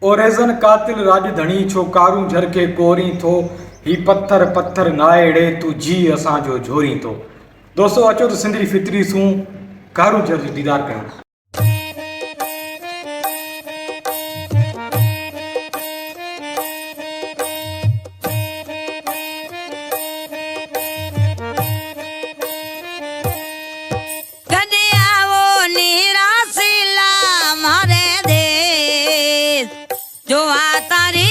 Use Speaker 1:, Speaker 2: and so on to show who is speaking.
Speaker 1: ओरेजन कातिल राजधणी छो कारू झरके कोरी थो ही पत्थर पत्थर नाएड़े तू जी असांजो झोरी थो। दोस्तों अचो तो सिंधी फितरी सूं कारू झर जो दीदार कयूं।
Speaker 2: जो आ तारी